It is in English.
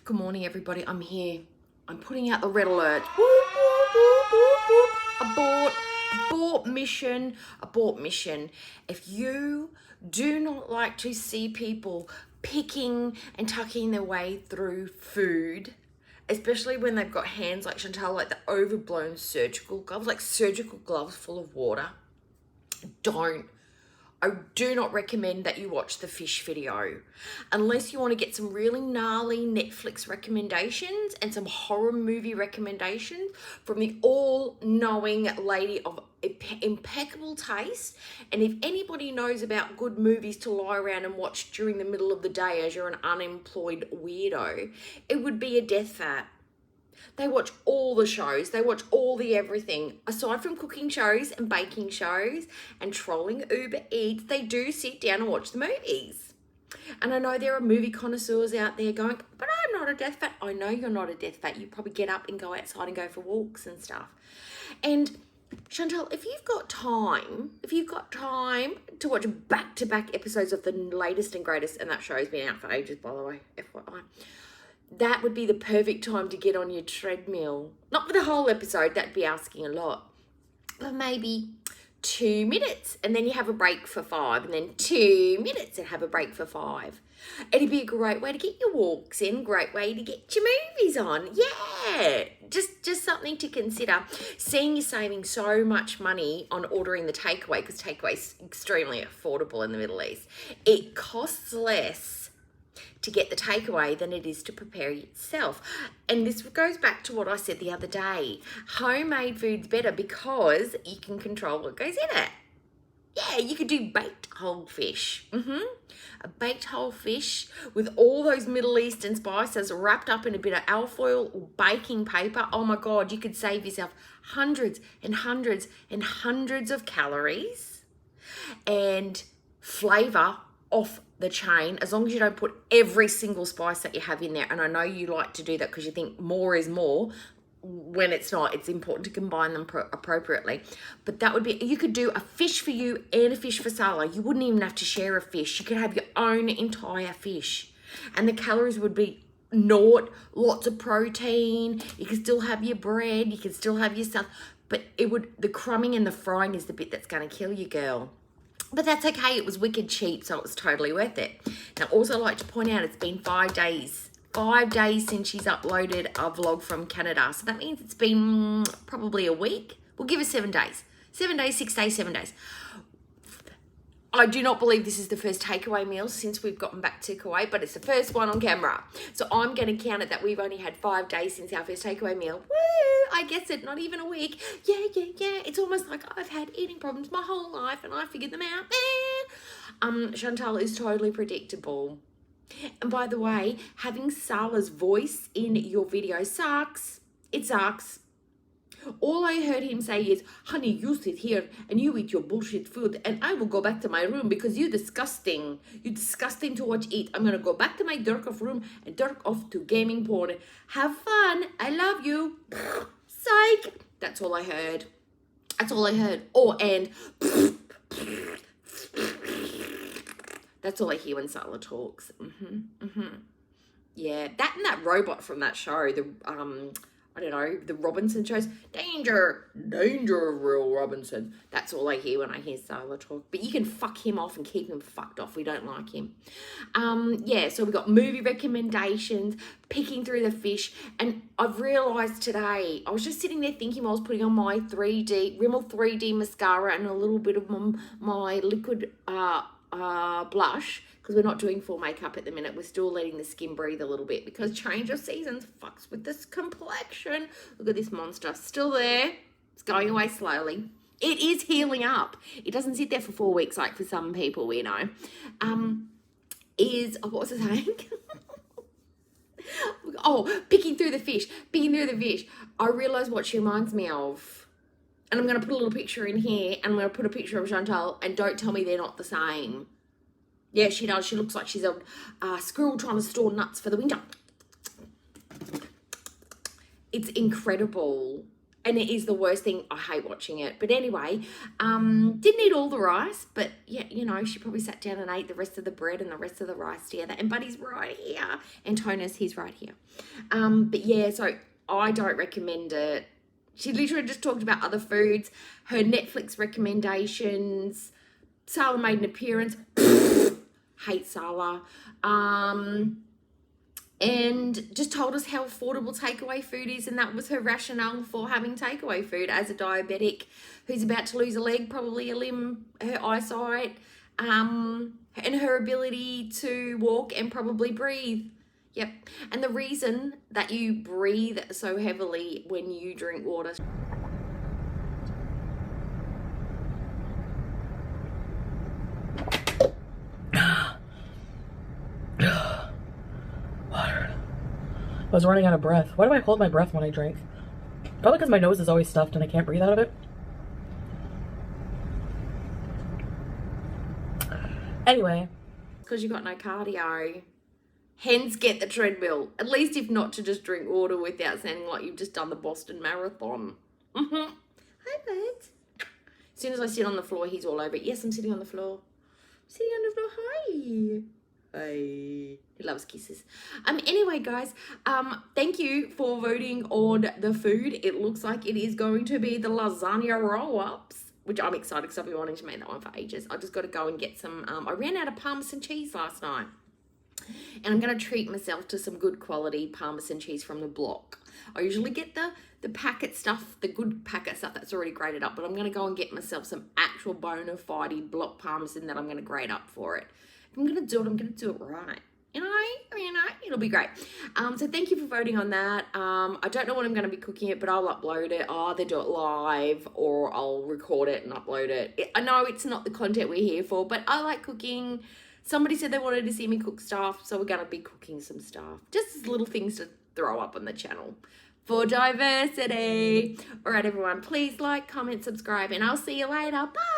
Good morning, everybody. I'm here. I'm putting out the red alert. Whoop, whoop, whoop, whoop, whoop. Abort mission. If you do not like to see people picking and tucking their way through food, especially when they've got hands like Chantal, like the overblown surgical gloves full of water, I do not recommend that you watch the fish video unless you want to get some really gnarly Netflix recommendations and some horror movie recommendations from the all-knowing lady of impeccable taste. And if anybody knows about good movies to lie around and watch during the middle of the day as you're an unemployed weirdo, it would be a Death Fat. They watch all the shows. They watch all the everything. Aside from cooking shows and baking shows and trolling Uber Eats, they do sit down and watch the movies. And I know there are movie connoisseurs out there going, but I'm not a Death Fat. I know you're not a Death Fat. You probably get up and go outside and go for walks and stuff. And Chantal, if you've got time to watch back-to-back episodes of the latest and greatest, and that show's been out for ages, by the way, FYI, that would be the perfect time to get on your treadmill. Not for the whole episode, that'd be asking a lot. But maybe 2 minutes, and then you have a break for 5, and then 2 minutes and have a break for 5. It'd be a great way to get your walks in, great way to get your movies on. Yeah, just something to consider. Seeing you're saving so much money on ordering the takeaway, because takeaway's extremely affordable in the Middle East. It costs less to get the takeaway than it is to prepare itself. And this goes back to what I said the other day. Homemade food's better because you can control what goes in it. Yeah, you could do baked whole fish. A baked whole fish with all those Middle Eastern spices wrapped up in a bit of alfoil or baking paper. Oh my God, you could save yourself hundreds and hundreds and hundreds of calories and flavor off the chain, as long as you don't put every single spice that you have in there. And I know you like to do that because you think more is more, when it's not. It's important to combine them appropriately. But that would be, you could do a fish for you and a fish for Salah. You wouldn't even have to share a fish. You could have your own entire fish, and the calories would be naught. Lots of protein. You can still have your bread, you can still have your stuff, but the crumbing and the frying is the bit that's going to kill you, girl. But that's okay. It was wicked cheap, so it was totally worth it. Now, also I'd like to point out, it's been 5 days. 5 days since she's uploaded a vlog from Canada. So that means it's been probably a week. We'll give her 7 days. 7 days, 6 days, 7 days. I do not believe this is the first takeaway meal since we've gotten back to Kuwait, but it's the first one on camera. So I'm going to count it that we've only had 5 days since our first takeaway meal. Woo! I guess it, not even a week. Yeah. It's almost like I've had eating problems my whole life and I figured them out. Chantal is totally predictable. And by the way, having Salah's voice in your video sucks. It sucks. All I heard him say is, honey, you sit here and you eat your bullshit food and I will go back to my room because you're disgusting. You're disgusting to watch eat. I'm going to go back to my jerk off room and jerk off to gaming porn. Have fun. I love you. Psych. That's all I heard. That's all I heard. Oh, and that's all I hear when Salah talks. Yeah, that and that robot from that show, I don't know, the Robinson shows. Danger, real Robinson. That's all I hear when I hear Salah talk. But you can fuck him off and keep him fucked off. We don't like him. Yeah, so we've got movie recommendations, picking through the fish. And I've realised today, I was just sitting there thinking I was putting on my Rimmel 3D mascara and a little bit of my liquid blush, because we're not doing full makeup at the minute. We're still letting the skin breathe a little bit because change of seasons fucks with this complexion. Look at this monster. Still there. It's going away slowly. It is healing up. It doesn't sit there for 4 weeks like for some people we know. What was I saying? Picking through the fish. I realised what she reminds me of. And I'm going to put a little picture in here, and I'm going to put a picture of Chantal, and don't tell me they're not the same. Yeah, she does. She looks like she's a squirrel trying to store nuts for the winter. It's incredible. And it is the worst thing. I hate watching it. But anyway, didn't eat all the rice, but yeah, you know, she probably sat down and ate the rest of the bread and the rest of the rice together. And Buddy's right here. Antonis, he's right here. But yeah, so I don't recommend it. She literally just talked about other foods, her Netflix recommendations. Sala made an appearance. Hate Sala. And just told us how affordable takeaway food is, and that was her rationale for having takeaway food as a diabetic who's about to lose a leg, probably a limb, her eyesight, and her ability to walk and probably breathe. Yep. And the reason that you breathe so heavily when you drink water. Water. I was running out of breath. Why do I hold my breath when I drink? Probably because my nose is always stuffed and I can't breathe out of it. Anyway. Because you got no cardio. Hence, get the treadmill. At least if not to just drink water without sounding like you've just done the Boston Marathon. Hi, bud. As soon as I sit on the floor, he's all over it. Yes, I'm sitting on the floor. I'm sitting on the floor. Hi. Hi. He loves kisses. Anyway, guys, thank you for voting on the food. It looks like it is going to be the lasagna roll-ups, which I'm excited because I've been wanting to make that one for ages. I just got to go and get some, I ran out of Parmesan cheese last night. And I'm going to treat myself to some good quality Parmesan cheese from the block. I usually get the packet stuff, the good packet stuff that's already grated up, but I'm going to go and get myself some actual bona fide block Parmesan that I'm going to grate up for it. If I'm going to do it, I'm going to do it right. You know, it'll be great. So thank you for voting on that. I don't know when I'm going to be cooking it, but I'll upload it. I'll either do it live or I'll record it and upload it. I know it's not the content we're here for, but I like cooking. Somebody said they wanted to see me cook stuff, so we're going to be cooking some stuff. Just as little things to throw up on the channel for diversity. All right, everyone, please like, comment, subscribe, and I'll see you later. Bye.